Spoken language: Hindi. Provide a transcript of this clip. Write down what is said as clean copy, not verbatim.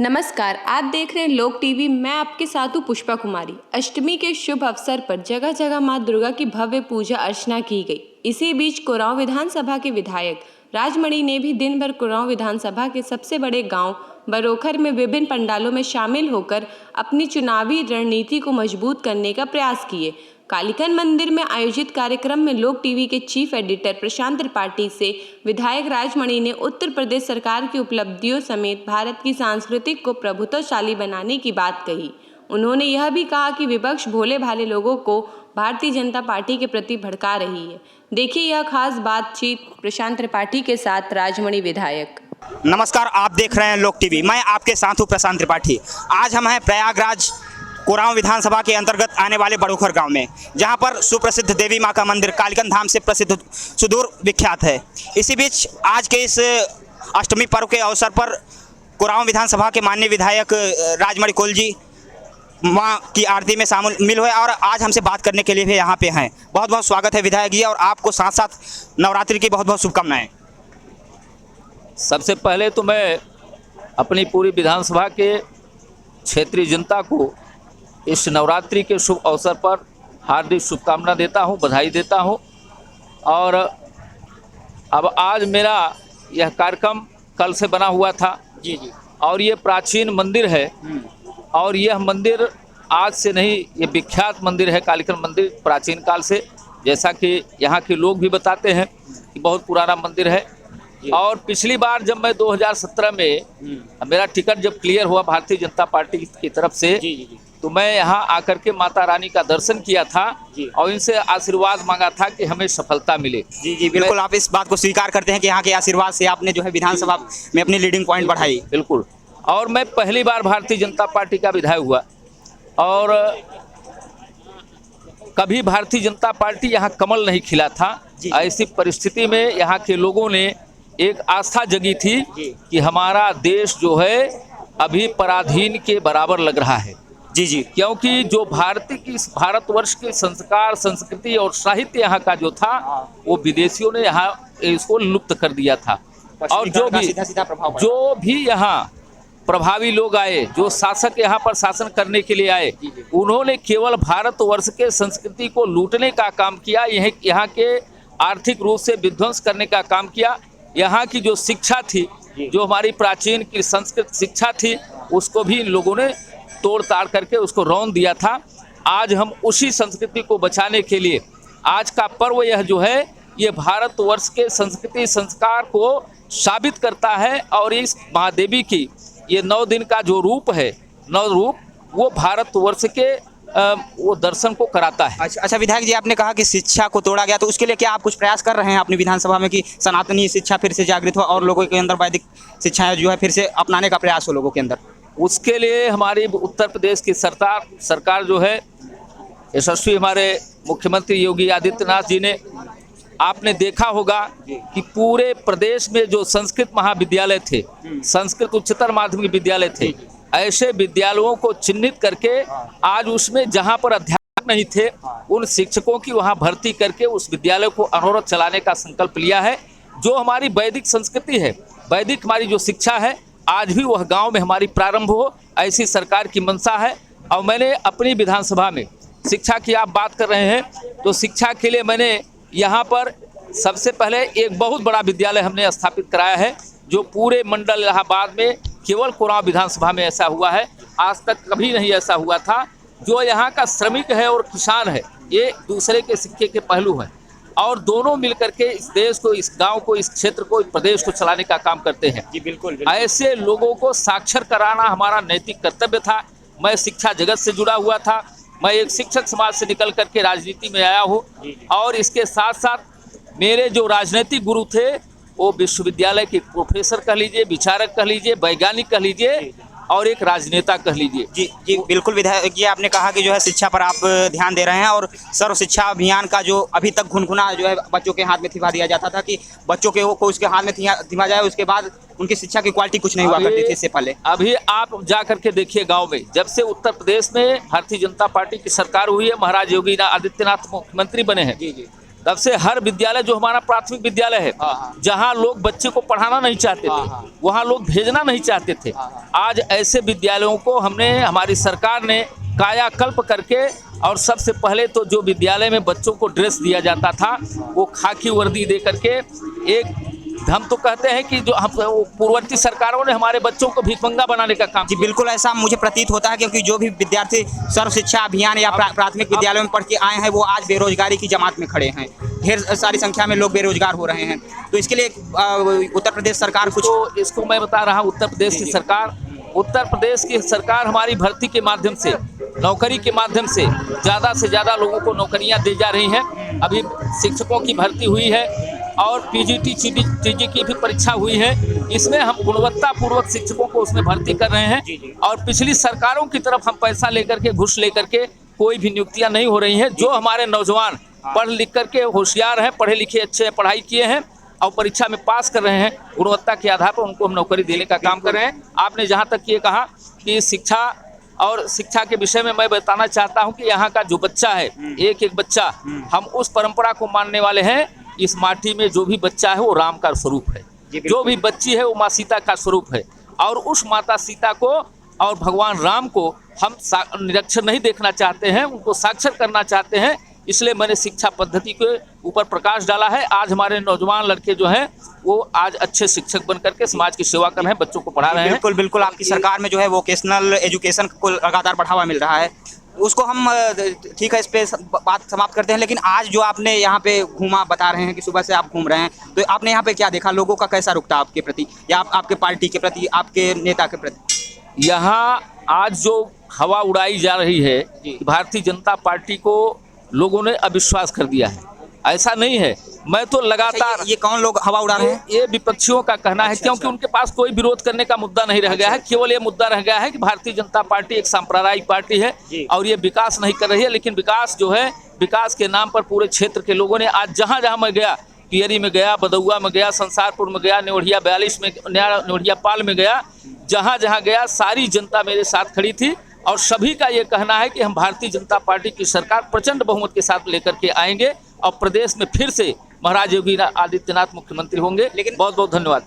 नमस्कार, आप देख रहे हैं लोक टीवी। मैं आपके साथ हूँ पुष्पा कुमारी। अष्टमी के शुभ अवसर पर जगह जगह मां दुर्गा की भव्य पूजा अर्चना की गई। इसी बीच कुरांव विधानसभा के विधायक राजमणि ने भी दिन भर कुरांव विधानसभा के सबसे बड़े गांव बरोखर में विभिन्न पंडालों में शामिल होकर अपनी चुनावी रणनीति को मजबूत करने का प्रयास किए। कालीकन मंदिर में आयोजित कार्यक्रम में लोक टीवी के चीफ एडिटर प्रशांत त्रिपाठी से विधायक राजमणि ने उत्तर प्रदेश सरकार की उपलब्धियों समेत भारत की सांस्कृतिक को प्रभुत्वशाली बनाने की बात कही। उन्होंने यह भी कहा कि विपक्ष भोले भाले लोगों को भारतीय जनता पार्टी के प्रति भड़का रही है। देखिए यह खास बातचीत प्रशांत त्रिपाठी के साथ राजमणि विधायक। नमस्कार, आप देख रहे हैं लोक टीवी। मैं आपके साथ हूं प्रशांत त्रिपाठी। आज हम हैं प्रयागराज कुरांव विधानसभा के अंतर्गत आने वाले बरोखर गांव में, जहां पर सुप्रसिद्ध देवी मां का मंदिर कालीकन धाम से प्रसिद्ध सुदूर विख्यात है। इसी बीच आज के इस अष्टमी पर्व के अवसर पर कुरांव विधानसभा के माननीय विधायक राजमणि कोल जी मां की आरती में शामिल हुए और आज हमसे बात करने के लिए भी यहाँ पे हैं। बहुत बहुत स्वागत है विधायक जी, और आपको साथ साथ नवरात्रि की बहुत बहुत शुभकामनाएँ। सबसे पहले तो मैं अपनी पूरी विधानसभा के क्षेत्रीय जनता को इस नवरात्रि के शुभ अवसर पर हार्दिक शुभकामना देता हूं, बधाई देता हूं। और अब आज मेरा यह कार्यक्रम कल से बना हुआ था जी। और ये प्राचीन मंदिर है और यह मंदिर आज से नहीं, ये विख्यात मंदिर है कालीकन मंदिर प्राचीन काल से, जैसा कि यहाँ के लोग भी बताते हैं कि बहुत पुराना मंदिर है। और पिछली बार जब मैं 2017 में मेरा टिकट जब क्लियर हुआ भारतीय जनता पार्टी की तरफ से, तो मैं यहाँ आकर के माता रानी का दर्शन किया था और इनसे आशीर्वाद मांगा था कि हमें सफलता मिले। जी बिल्कुल, आप इस बात को स्वीकार करते हैं कि यहाँ के आशीर्वाद से आपने जो है विधानसभा में अपनी लीडिंग पॉइंट बढ़ाई। बिल्कुल। और मैं पहली बार भारतीय जनता पार्टी का विधायक हुआ और कभी भारतीय जनता पार्टी यहाँ कमल नहीं खिला था। ऐसी परिस्थिति में यहाँ के लोगों ने एक आस्था जगी थी कि हमारा देश जो है अभी पराधीन के बराबर लग रहा है। जी, क्योंकि जो भारतवर्ष के संस्कार, संस्कृति और साहित्य यहाँ का जो था वो विदेशियों ने यहाँ इसको लुप्त कर दिया था। और जो भी यहाँ प्रभावी लोग आए, जो शासक यहाँ पर शासन करने के लिए आए, उन्होंने केवल भारतवर्ष के संस्कृति को लूटने का काम किया, यहाँ के आर्थिक रूप से विध्वंस करने का काम किया। यहाँ की जो शिक्षा थी, जो हमारी प्राचीन की संस्कृत शिक्षा थी, उसको भी इन लोगों ने तोड़ ताड़ करके उसको रौंद दिया था। आज हम उसी संस्कृति को बचाने के लिए आज का पर्व यह जो है, ये भारतवर्ष के संस्कृति संस्कार को साबित करता है। और इस महादेवी की ये 9 दिन का जो रूप है, 9 रूप, वो भारतवर्ष के वो दर्शन को कराता है। अच्छा विधायक जी, आपने कहा कि शिक्षा को तोड़ा गया, तो उसके लिए क्या आप कुछ प्रयास कर रहे हैं अपनी विधानसभा में कि सनातनी शिक्षा फिर से जागृत हो और लोगों के अंदर वैदिक शिक्षा जो है फिर से अपनाने का प्रयास हो लोगों के अंदर? उसके लिए हमारी उत्तर प्रदेश की सरकार जो है, यशस्वी हमारे मुख्यमंत्री योगी आदित्यनाथ जी ने, आपने देखा होगा कि पूरे प्रदेश में जो संस्कृत महाविद्यालय थे, संस्कृत उच्चतर माध्यमिक विद्यालय थे, ऐसे विद्यालयों को चिन्हित करके आज उसमें जहां पर अध्यापक नहीं थे, उन शिक्षकों की वहां भर्ती करके उस विद्यालय को अनवरत चलाने का संकल्प लिया है। जो हमारी वैदिक संस्कृति है, वैदिक हमारी जो शिक्षा है, आज भी वह गांव में हमारी प्रारंभ हो, ऐसी सरकार की मंशा है। और मैंने अपनी विधानसभा में शिक्षा की आप बात कर रहे हैं, तो शिक्षा के लिए मैंने यहाँ पर सबसे पहले एक बहुत बड़ा विद्यालय हमने स्थापित कराया है, जो पूरे मंडल इलाहाबाद में केवल कुरांव विधानसभा में ऐसा हुआ है। आज तक कभी नहीं ऐसा हुआ था। जो यहाँ का श्रमिक है और किसान है, ये दूसरे के सिक्के के पहलू हैं और दोनों मिलकर के इस देश को, इस गांव को, इस क्षेत्र को, इस प्रदेश को चलाने का काम करते हैं। जी बिल्कुल। ऐसे लोगों को साक्षर कराना हमारा नैतिक कर्तव्य था। मैं शिक्षा जगत से जुड़ा हुआ था, मैं एक शिक्षक समाज से निकल करके राजनीति में आया हूँ। और इसके साथ साथ मेरे जो राजनीतिक गुरु थे, वो विश्वविद्यालय के प्रोफेसर कह लीजिए, विचारक कह लीजिए, वैज्ञानिक कह लीजिए और एक राजनेता कह लीजिए। जी बिल्कुल विधायक जी, आपने कहा कि जो है शिक्षा पर आप ध्यान दे रहे हैं और सर्व शिक्षा अभियान का जो अभी तक घुनघुना जो है बच्चों के हाथ में थमा दिया जाता था कि बच्चों के को उसके हाथ में थमा जाए, उसके बाद उनकी शिक्षा की क्वालिटी कुछ नहीं हुआ करती थी इससे पहले। अभी आप जा करके देखिए गांव में, जब से उत्तर प्रदेश में भारतीय जनता पार्टी की सरकार हुई है, महाराज योगी आदित्यनाथ मुख्यमंत्री बने हैं, तब से हर विद्यालय जो हमारा प्राथमिक विद्यालय है, जहाँ लोग बच्चे को पढ़ाना नहीं चाहते थे, वहाँ लोग भेजना नहीं चाहते थे, आज ऐसे विद्यालयों को हमारी सरकार ने कायाकल्प करके, और सबसे पहले तो जो विद्यालय में बच्चों को ड्रेस दिया जाता था वो खाकी वर्दी दे करके, एक हम तो कहते हैं कि जो हम पूर्ववर्ती सरकारों ने हमारे बच्चों को भिखमंगा बनाने का काम। जी बिल्कुल ऐसा मुझे प्रतीत होता है, क्योंकि जो भी विद्यार्थी सर्व शिक्षा अभियान या प्राथमिक विद्यालयों में पढ़ के आए हैं वो आज बेरोजगारी की जमात में खड़े हैं। ढेर सारी संख्या में लोग बेरोजगार हो रहे हैं। तो इसके लिए उत्तर प्रदेश सरकार कुछ, तो इसको मैं बता रहा हूँ, उत्तर प्रदेश की सरकार हमारी भर्ती के माध्यम से, नौकरी के माध्यम से ज़्यादा लोगों को नौकरियां दी जा रही हैं। अभी शिक्षकों की भर्ती हुई है और पीजीटी टीजी की भी परीक्षा हुई है। इसमें हम गुणवत्तापूर्वक शिक्षकों को उसमें भर्ती कर रहे हैं, और पिछली सरकारों की तरफ हम पैसा लेकर के, घूस लेकर के कोई भी नियुक्तियां नहीं हो रही हैं। जो हमारे नौजवान पढ़ लिख करके होशियार हैं, पढ़े लिखे अच्छे पढ़ाई किए हैं और परीक्षा में पास कर रहे हैं, गुणवत्ता के आधार पर उनको हम नौकरी देने का काम कर रहे हैं। आपने जहाँ तक ये कहा कि शिक्षा के विषय में मैं बताना चाहता हूँ कि यहाँ का जो बच्चा है, एक बच्चा, हम उस परंपरा को मानने वाले हैं। इस माटी में जो भी बच्चा है वो राम का स्वरूप है, जो भी बच्ची है वो माँ सीता का स्वरूप है, और उस माता सीता को और भगवान राम को हम निरक्षर नहीं देखना चाहते हैं, उनको साक्षर करना चाहते हैं। इसलिए मैंने शिक्षा पद्धति के ऊपर प्रकाश डाला है। आज हमारे नौजवान लड़के जो हैं वो आज अच्छे शिक्षक बन करके समाज की सेवा कर रहे हैं, बच्चों को पढ़ा रहे हैं। बिल्कुल आपकी सरकार में जो है वोकेशनल एजुकेशन को लगातार बढ़ावा मिल रहा है, उसको हम ठीक है इस पे बात समाप्त करते हैं। लेकिन आज जो आपने यहाँ पे घूमा, बता रहे हैं कि सुबह से आप घूम रहे हैं, तो आपने यहाँ पे क्या देखा? लोगों का कैसा रुख था आपके प्रति, या आपके पार्टी के प्रति, आपके नेता के प्रति? यहाँ आज जो हवा उड़ाई जा रही है, भारतीय जनता पार्टी को लोगों ने अविश्वास कर दिया है। ऐसा नहीं है, मैं तो लगातार, ये कौन लोग हवा उड़ा रहे हैं? ये विपक्षियों का कहना है, क्योंकि उनके पास कोई विरोध करने का मुद्दा नहीं रह गया है। केवल ये मुद्दा रह गया है कि भारतीय जनता पार्टी एक सांप्रदायिक पार्टी है और ये विकास नहीं कर रही है। लेकिन विकास जो है, विकास के नाम पर पूरे क्षेत्र के लोगों ने, आज जहाँ जहाँ मैं गया, पियरी में गया, बदौआ में गया, संसारपुर में गया, नेवढ़िया 42 में, नेवढ़िया पाल में गया, जहाँ जहाँ गया सारी जनता मेरे साथ खड़ी थी, और सभी का ये कहना है कि हम भारतीय जनता पार्टी की सरकार प्रचंड बहुमत के साथ लेकर के आएंगे और प्रदेश में फिर से महाराज योगी आदित्यनाथ मुख्यमंत्री होंगे। लेकिन बहुत बहुत धन्यवाद।